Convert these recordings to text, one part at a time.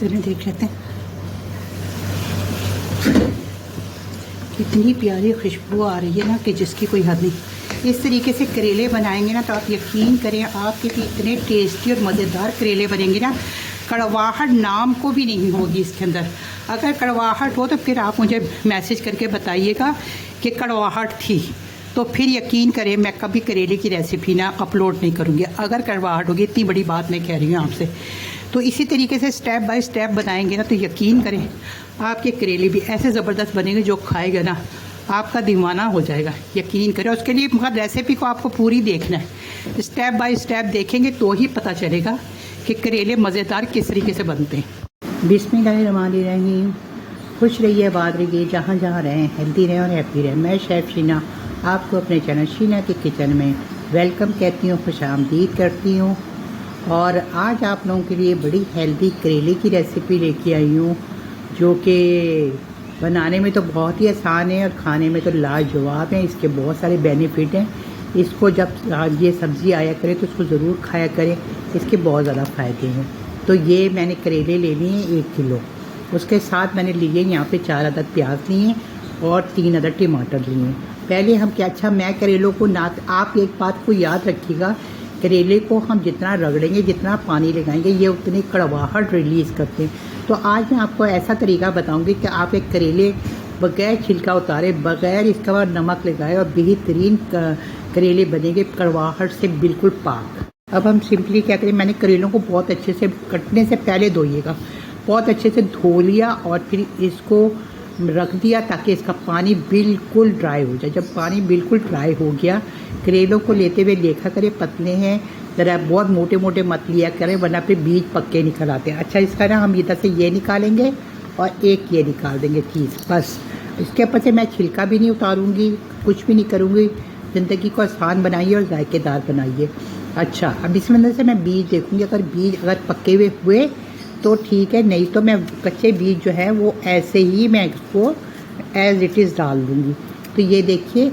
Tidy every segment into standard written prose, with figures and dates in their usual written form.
तरह देख लेते हैं। कितनी प्यारी खुशबू आ रही है ना कि जिसकी कोई हद नहीं। इस तरीके से करेले बनाएंगे ना तो आप यकीन करें आपके भी इतने टेस्टी और मज़ेदार करेले बनेंगे ना, कड़वाहट नाम को भी नहीं होगी इसके अंदर। अगर कड़वाहट हो तो फिर आप मुझे मैसेज करके बताइएगा कि कड़वाहट थी, तो फिर यकीन करें मैं कभी करेले की रेसिपी ना अपलोड नहीं करूँगी अगर कड़वाहट होगी। इतनी बड़ी बात मैं कह रही हूँ आपसे। तो इसी तरीके से स्टेप बाय स्टेप बनाएंगे ना तो यकीन करें आपके करेले भी ऐसे ज़बरदस्त बनेंगे जो खाएगा ना आपका दीवाना हो जाएगा। यकीन करें। उसके लिए मगर रेसिपी को आपको पूरी देखना है, स्टेप बाय स्टेप देखेंगे तो ही पता चलेगा कि करेले मज़ेदार किस तरीके से बनते हैं। बिस्मिल्लाहिर्रहमानिर्रहीम। खुश रहिए, आबाद रहिए, जहाँ जहाँ रहें हेल्दी रहें और हैप्पी रहें। मैं शेफ़ शीना आपको अपने चैनल शीना के किचन में वेलकम कहती हूँ, खुशामदीद करती हूँ। और आज आप लोगों के लिए बड़ी हेल्दी करेले की रेसिपी लेके आई हूँ जो कि बनाने में तो बहुत ही आसान है और खाने में तो लाजवाब है। इसके बहुत सारे बेनिफिट हैं। इसको जब ये सब्ज़ी आया करे तो उसको ज़रूर खाया करें, इसके बहुत ज़्यादा फ़ायदे हैं। तो ये मैंने करेले ले लिए हैं 1 किलो। उसके साथ मैंने लिए यहाँ पे 4 अदद प्याज लिए हैं और 3 अदद टमाटर लिए हैं। पहले हम क्या, अच्छा मैं करेलों को ना, आप एक बात को याद रखिएगा, करेले को हम जितना रगड़ेंगे, जितना पानी लगाएंगे, ये उतनी कड़वाहट रिलीज़ करते हैं। तो आज मैं आपको ऐसा तरीका बताऊंगी कि आप एक करेले बग़ैर छिलका उतारे, बग़ैर इसका बाद नमक लगाए और बेहतरीन करेले बनेंगे कड़वाहट से बिल्कुल पाक। अब हम सिंपली क्या करें, मैंने करेलों को बहुत अच्छे से कटने से पहले धोइएगा, बहुत अच्छे से धो लिया और फिर इसको रख दिया ताकि इसका पानी बिल्कुल ड्राई हो जाए। जब पानी बिल्कुल ड्राई हो गया, करेलों को लेते हुए देखा करें पतले हैं, ज़रा बहुत मोटे मोटे मत लिया करें वरना फिर बीज पक्के निकल आते हैं। अच्छा, इसका ना हम इधर से ये निकालेंगे और एक ये निकाल देंगे चीज़, बस। इसके ऊपर से मैं छिलका भी नहीं उतारूँगी, कुछ भी नहीं करूँगी। ज़िंदगी को आसान बनाइए और जायकेदार बनाइए। अच्छा, अब इसमें अंदर से मैं बीज देखूँगी, अगर बीज अगर पके हुए तो ठीक है, नहीं तो मैं कच्चे बीज जो है वो ऐसे ही मैं इसको एज़ इट इज़ डाल दूँगी। तो ये देखिए,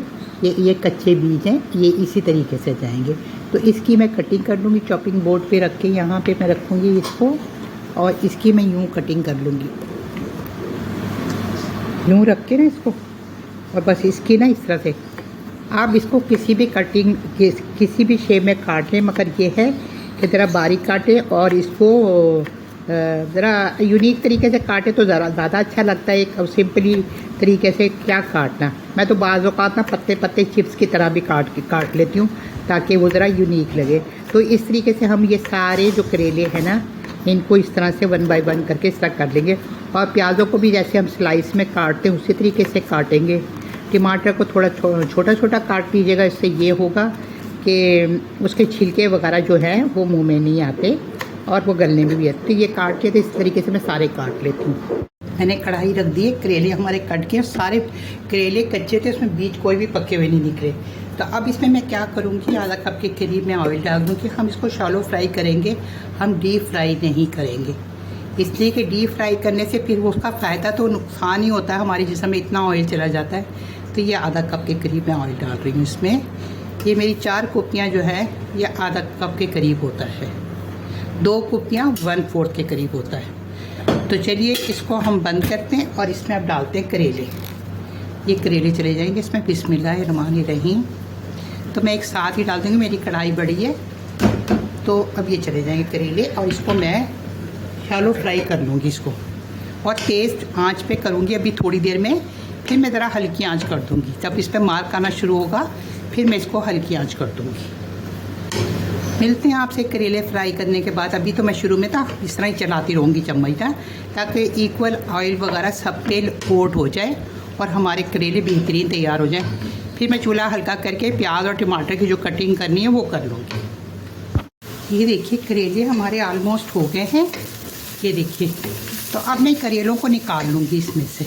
ये कच्चे बीज हैं, ये इसी तरीके से जाएंगे। तो इसकी मैं कटिंग कर लूँगी, चॉपिंग बोर्ड पे रख के यहाँ पे मैं रखूँगी इसको और इसकी मैं यूँ कटिंग कर लूँगी, यूँ रख के ना इसको, और बस इसकी ना इस तरह से आप इसको किसी भी कटिंग किसी भी शेप में काट लें, मगर ये है कि ज़रा बारीक काटें और इसको ज़रा यूनिक तरीके से काटे तो ज़्यादा अच्छा लगता है। एक सिंपली तरीके से क्या काटना, मैं तो बाज़ औक़ात ना पत्ते पत्ते चिप्स की तरह भी काट लेती हूँ ताकि वो ज़रा यूनिक लगे। तो इस तरीके से हम ये सारे जो करेले हैं ना, इनको इस तरह से 1 बाय 1 करके इस तरह कर लेंगे। और प्याज़ों को भी जैसे हम स्लाइस में काटते हैं उसी तरीके से काटेंगे। टमाटर को थोड़ा छोटा छोटा काट लीजिएगा, इससे ये होगा कि उसके छिलके वगैरह जो हैं वो मुँह में नहीं आते और वो गलने में भी आते। तो ये काट के तो इस तरीके से मैं सारे काट लेती हूँ। मैंने कढ़ाई रख दी है, करेले हमारे कट के, सारे करेले कच्चे थे, उसमें बीज कोई भी पके हुए नहीं निकले। तो अब इसमें मैं क्या करूँगी, आधा कप के करीब मैं ऑयल डाल दूँगी। हम इसको शैलो फ्राई करेंगे, हम डीप फ्राई नहीं करेंगे, इसलिए कि डीप फ्राई करने से फिर उसका फ़ायदा तो नुकसान ही होता है, हमारे जिस्म में इतना ऑयल चला जाता है। तो ये आधा कप के करीब मैं ऑयल डाल रही हूँ इसमें। ये मेरी 4 कुप्पियाँ जो है ये आधा कप के करीब होता है, 2 कुप्पियाँ 1/4 के करीब होता है। तो चलिए इसको हम बंद करते हैं और इसमें अब डालते हैं करेले। ये करेले चले जाएंगे इसमें, बिस्मिल्लाहिर्रहमानिर्रहीम। तो मैं एक साथ ही डाल दूँगी, मेरी कढ़ाई बड़ी है। तो अब ये चले जाएंगे करेले और इसको मैं शैलो फ्राई कर लूँगी इसको, और तेज़ आंच पे करूँगी अभी थोड़ी देर में। फिर मैं ज़रा हल्की आंच कर दूँगी, जब इस पर मार्क आना शुरू होगा फिर मैं इसको हल्की आंच कर दूँगी। मिलते हैं आपसे करेले फ्राई करने के बाद। अभी तो मैं शुरू में था इस तरह ही चलाती रहूँगी चम्मच ना, ताकि इक्वल ऑयल वगैरह सब तेल कोट हो जाए और हमारे करेले बेहतरीन तैयार हो जाए। फिर मैं चूल्हा हल्का करके प्याज और टमाटर की जो कटिंग करनी है वो कर लूँगी। ये देखिए करेले हमारे ऑलमोस्ट हो गए हैं, ये देखिए। तो अब मैं करेलों को निकाल लूँगी इसमें से।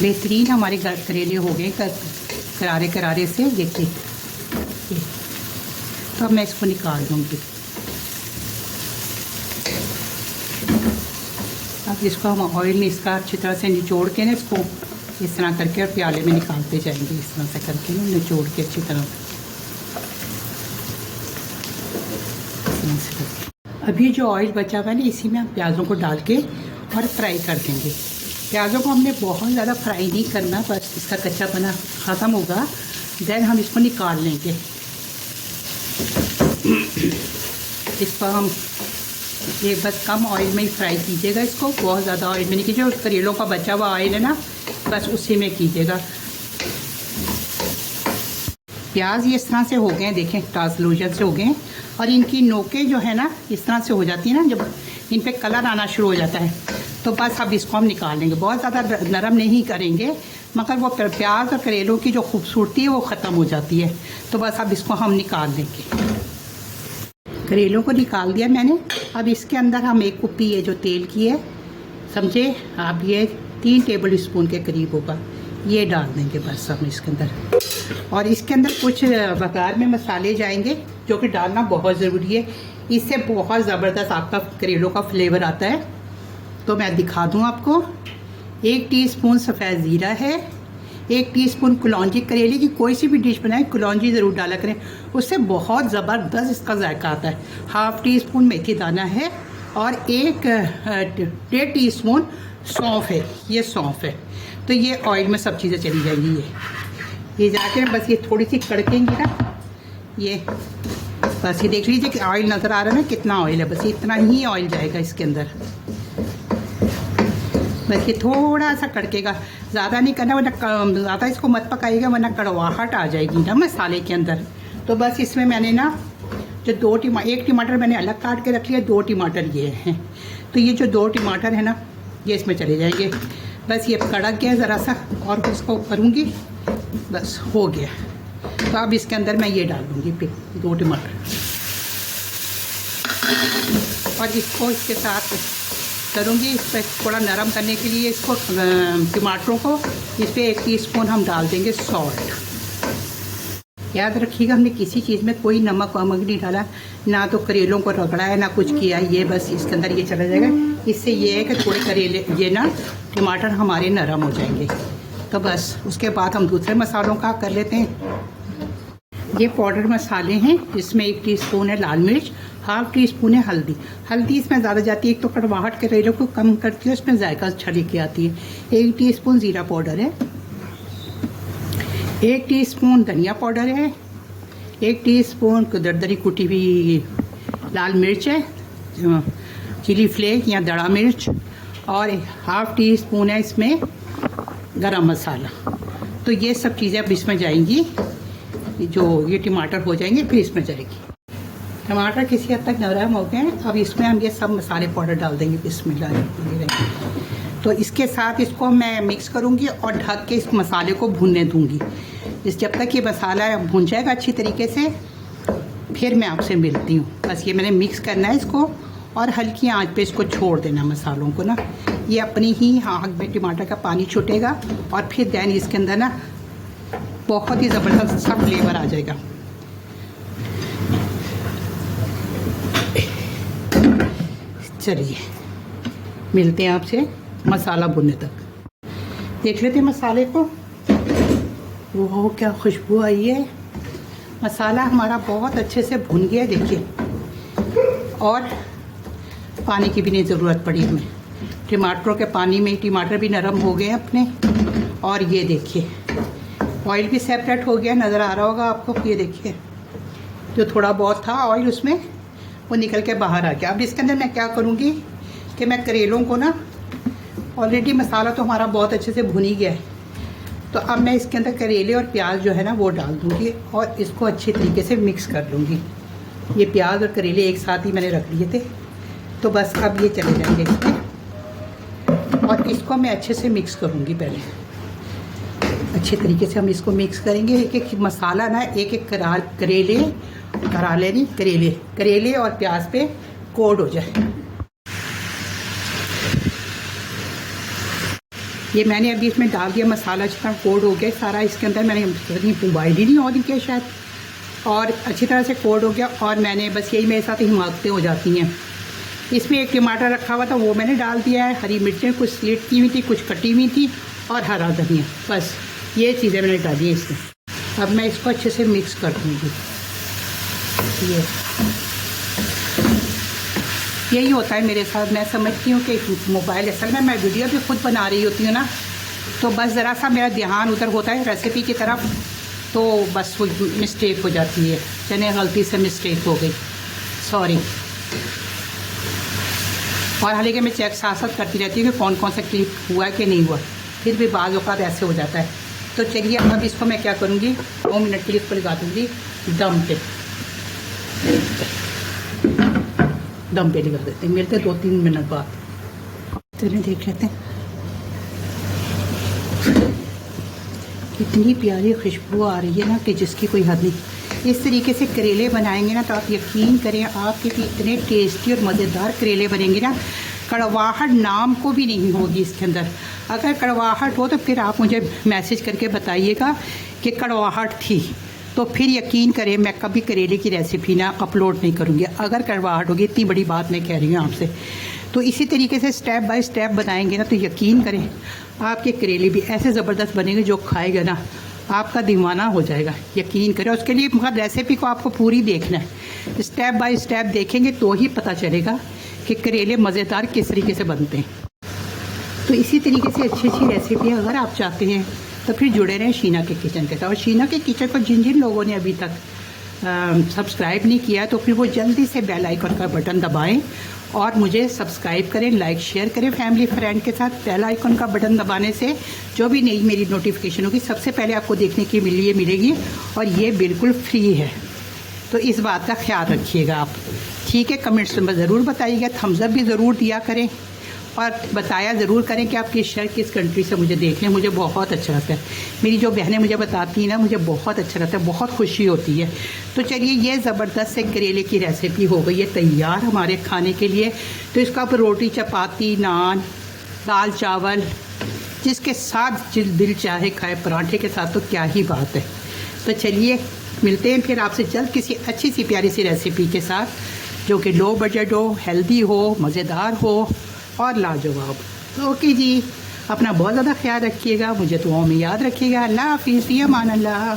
बेहतरीन हमारे करेले हो गए करारे करारे से, देखिए। तो अब मैं इसको निकाल दूँगी। अब इसको हम ऑयल में इसका अच्छी तरह से निचोड़ के ना इसको इस तरह करके और प्याले में निकालते जाएंगे, इस तरह से करके ना निचोड़ के अच्छी तरह से। अभी जो ऑयल बचा हुआ है ना, इसी में हम प्याज़ों को डाल के और फ्राई कर देंगे। प्याज़ों को हमने बहुत ज़्यादा फ्राई नहीं करना, बस इसका कच्चापना ख़त्म होगा, देन हम इसको निकाल लेंगे। इसको हम ये बस कम ऑयल में ही फ्राई कीजिएगा, इसको बहुत ज़्यादा ऑयल में नहीं कीजिए। करेलों का बचा हुआ ऑयल है ना, बस उसी में कीजिएगा। प्याज ये इस तरह से हो गए हैं, देखें ट्रांसलूजन से हो गए हैं, और इनकी नोकें जो है ना इस तरह से हो जाती है ना, जब इन पे कलर आना शुरू हो जाता है तो बस अब इसको हम निकाल लेंगे। बहुत ज़्यादा नरम नहीं करेंगे, मगर वो प्याज और करेलों की जो खूबसूरती है वो ख़त्म हो जाती है। तो बस अब इसको हम निकाल लेंगे। करेलों को निकाल दिया मैंने। अब इसके अंदर हम एक कुप्पी ये जो तेल की है, समझे आप, ये 3 टेबल स्पून के करीब होगा, ये डाल देंगे बस हम इसके अंदर। और इसके अंदर कुछ वघार में मसाले जाएंगे जो कि डालना बहुत ज़रूरी है, इससे बहुत ज़बरदस्त आपका करेलों का फ्लेवर आता है। तो मैं दिखा दूँ आपको। 1 टीस्पून सफ़ेद ज़ीरा है, 1 टीस्पून कलौंजी, करेले की कोई सी भी डिश बनाए कलौंजी ज़रूर डाला करें, उससे बहुत ज़बरदस्त इसका जायका आता है। 1/2 टीस्पून मेथी दाना है, और 1.5 टीस्पून सौंफ है, ये सौंफ है। तो ये ऑयल में सब चीज़ें चली जाएंगी। ये जाके बस ये थोड़ी सी कड़केंगी ना, ये बस ये देख लीजिए कि ऑयल नज़र आ रहा है ना, कितना ऑयल है, बस इतना ही ऑयल जाएगा इसके अंदर। बस ये थोड़ा सा कड़केगा, ज़्यादा नहीं करना, वरना ज़्यादा इसको मत पकाइएगा, वरना कड़वाहट आ जाएगी ना मसाले के अंदर। तो बस इसमें मैंने ना जो 1 टमाटर मैंने अलग काट के रख लिया, 2 टमाटर ये हैं। तो ये जो 2 टमाटर है ना, ये इसमें चले जाएंगे। बस ये कड़क गया ज़रा सा, और उसको करूँगी, बस हो गया। तो अब इसके अंदर मैं ये डाल दूँगी 2 टमाटर, और इसको इसके साथ करूँगी। इस पर थोड़ा नरम करने के लिए इसको टमाटरों को इस पर 1 टीस्पून हम डाल देंगे सॉल्ट। याद रखिएगा, हमने किसी चीज़ में कोई नमक वमक नहीं डाला, ना तो करेलों को रगड़ा है ना कुछ किया, ये बस इसके अंदर ये चला जाएगा। इससे ये है कि थोड़े करेले ये ना टमाटर हमारे नरम हो जाएंगे। तो बस उसके बाद हम दूसरे मसालों का कर लेते हैं। ये पाउडर मसाले हैं, इसमें 1 टीस्पून है लाल मिर्च, 1/2 टीस्पून है हल्दी। हल्दी इसमें ज़्यादा जाती है, एक तो कड़वाहट करेलों को कम करती है, उसमें जायका अच्छा लेके आती है। 1 टीस्पून ज़ीरा पाउडर है, 1 टीस्पून धनिया पाउडर है, 1 टीस्पून दरदरी कुटी हुई लाल मिर्च है, चिली फ्लेक या दड़ा मिर्च, और 1/2 टीस्पून है इसमें गरम मसाला। तो ये सब चीज़ें अब इसमें जाएंगी, जो ये टमाटर हो जाएंगे फिर इसमें जाएगी। टमाटर किसी हद तक नरम हो गए हैं, अब इसमें हम ये सब मसाले पाउडर डाल देंगे बिस्मिल्लाह। तो इसके साथ इसको मैं मिक्स करूँगी और ढक के इस मसाले को भूनने दूँगी। जब तक ये मसाला भून जाएगा अच्छी तरीके से, फिर मैं आपसे मिलती हूँ। बस ये मैंने मिक्स करना है इसको, और हल्की आंच पे इसको छोड़ देना मसालों को ना, ये अपनी ही आग में टमाटर का पानी छूटेगा, और फिर दैन इसके अंदर ना बहुत ही ज़बरदस्त सा फ्लेवर आ जाएगा। चलिए मिलते हैं आपसे मसाला भुनने तक। देख लेते हैं मसाले को। वो क्या खुशबू आई है। मसाला हमारा बहुत अच्छे से भुन गया, देखिए, और पानी की भी नहीं ज़रूरत पड़ी हमें। टमाटरों के पानी में ही टमाटर भी नरम हो गए अपने, और ये देखिए ऑयल भी सेपरेट हो गया, नज़र आ रहा होगा आपको। ये देखिए जो थोड़ा बहुत था ऑयल उसमें, वो निकल के बाहर आ गया। अब इसके अंदर मैं क्या करूँगी कि मैं करेलों को ना, ऑलरेडी मसाला तो हमारा बहुत अच्छे से भुन ही गया है, तो अब मैं इसके अंदर करेले और प्याज जो है ना वो डाल दूँगी, और इसको अच्छी तरीके से मिक्स कर लूँगी। ये प्याज और करेले एक साथ ही मैंने रख लिए थे, तो बस अब ये चले जाएंगे इसमें, और इसको मैं अच्छे से मिक्स करूँगी। पहले अच्छे तरीके से हम इसको मिक्स करेंगे। एक एक मसाला ना, एक एक करेले और प्याज पे कोट हो जाए। ये मैंने अभी इसमें डाल दिया मसाला, जितना कोट हो गया सारा इसके अंदर। मैंने बॉइल ही नहीं हो रही क्या शायद, और अच्छी तरह से कोट हो गया। और मैंने बस यही मेरे साथ हिमाकतें हो जाती हैं। इसमें 1 टमाटर रखा हुआ था, वो मैंने डाल दिया है। हरी मिर्चें कुछ स्लिट की हुई थी, कुछ कटी हुई थी, और हरा धनिया, बस ये चीज़ें मैंने डाली हैं इसमें। अब मैं इसको अच्छे से मिक्स कर दूँगी। ये यही होता है मेरे साथ। मैं समझती हूँ कि मोबाइल असल में मैं वीडियो भी खुद बना रही होती हूँ ना, तो बस ज़रा सा मेरा ध्यान उधर होता है रेसिपी की तरफ, तो बस वो मिस्टेक हो जाती है। चने गलती से मिस्टेक हो गई, सॉरी। और हालांकि मैं चेक साथ साथ करती रहती हूँ कि कौन कौन सा क्लिक हुआ कि नहीं हुआ, फिर भी बाज़ औक़ात ऐसे हो जाता है। तो चलिए अब इसको मैं क्या करूँगी, 2 मिनट के लिए इसको लगा दूँगी दम पे। दम पे लगा देते हैं, मिलते 2-3 मिनट बाद। तो देख लेते हैं कितनी प्यारी खुशबू आ रही है ना कि जिसकी कोई हद नहीं। इस तरीके से करेले बनाएंगे ना तो आप यकीन करें आपके भी इतने टेस्टी और मज़ेदार करेले बनेंगे ना, कड़वाहट नाम को भी नहीं होगी इसके अंदर। अगर कड़वाहट हो तो फिर आप मुझे मैसेज करके बताइएगा कि कड़वाहट थी, तो फिर यकीन करें मैं कभी करेले की रेसिपी ना अपलोड नहीं करूँगी अगर कड़वाहट होगी। इतनी बड़ी बात मैं कह रही हूँ आपसे। तो इसी तरीके से स्टेप बाय स्टेप बनाएंगे ना तो यकीन करें आपके करेले भी ऐसे ज़बरदस्त बनेंगे, जो खाएगा ना आपका दीवाना हो जाएगा। यकीन करें। उसके लिए मगर रेसिपी को आपको पूरी देखना है, स्टेप बाय स्टेप देखेंगे तो ही पता चलेगा कि करेले मज़ेदार किस तरीके से बनते हैं। तो इसी तरीके से अच्छी अच्छी रेसिपी अगर आप चाहते हैं तो फिर जुड़े रहें शीना के किचन के साथ। और शीना के किचन को जिन जिन लोगों ने अभी तक सब्सक्राइब नहीं किया तो फिर वो जल्दी से बेल आइकन का बटन दबाएं और मुझे सब्सक्राइब करें, लाइक शेयर करें फैमिली फ्रेंड के साथ। बेल आइकन का बटन दबाने से जो भी नई मेरी नोटिफिकेशन होगी सबसे पहले आपको देखने की मिलेगी, और ये बिल्कुल फ्री है। तो इस बात का ख्याल रखिएगा आप, ठीक है। कमेंट्स में ज़रूर बताइएगा, थम्स अप भी ज़रूर दिया करें और बताया ज़रूर करें कि आप किस शहर किस कंट्री से मुझे देख रहे हैं। मुझे बहुत अच्छा लगता है, मेरी जो बहनें मुझे बताती हैं ना, मुझे बहुत अच्छा लगता है, बहुत खुशी होती है। तो चलिए ये ज़बरदस्त से करेले की रेसिपी हो गई है तैयार हमारे खाने के लिए। तो इसका आप रोटी, चपाती, नान, दाल चावल जिसके साथ दिल चाहे खाए, पराठे के साथ तो क्या ही बात है। तो चलिए मिलते हैं फिर आपसे जल्द किसी अच्छी सी प्यारी सी रेसिपी के साथ जो कि लो बजट हो, हेल्दी हो, मज़ेदार हो और लाजवाब। तो ओके जी, अपना बहुत ज़्यादा ख्याल रखिएगा, मुझे दुआओं में याद रखिएगा। अल्लाह हाफ़िज़, फ़ी अमान अल्लाह।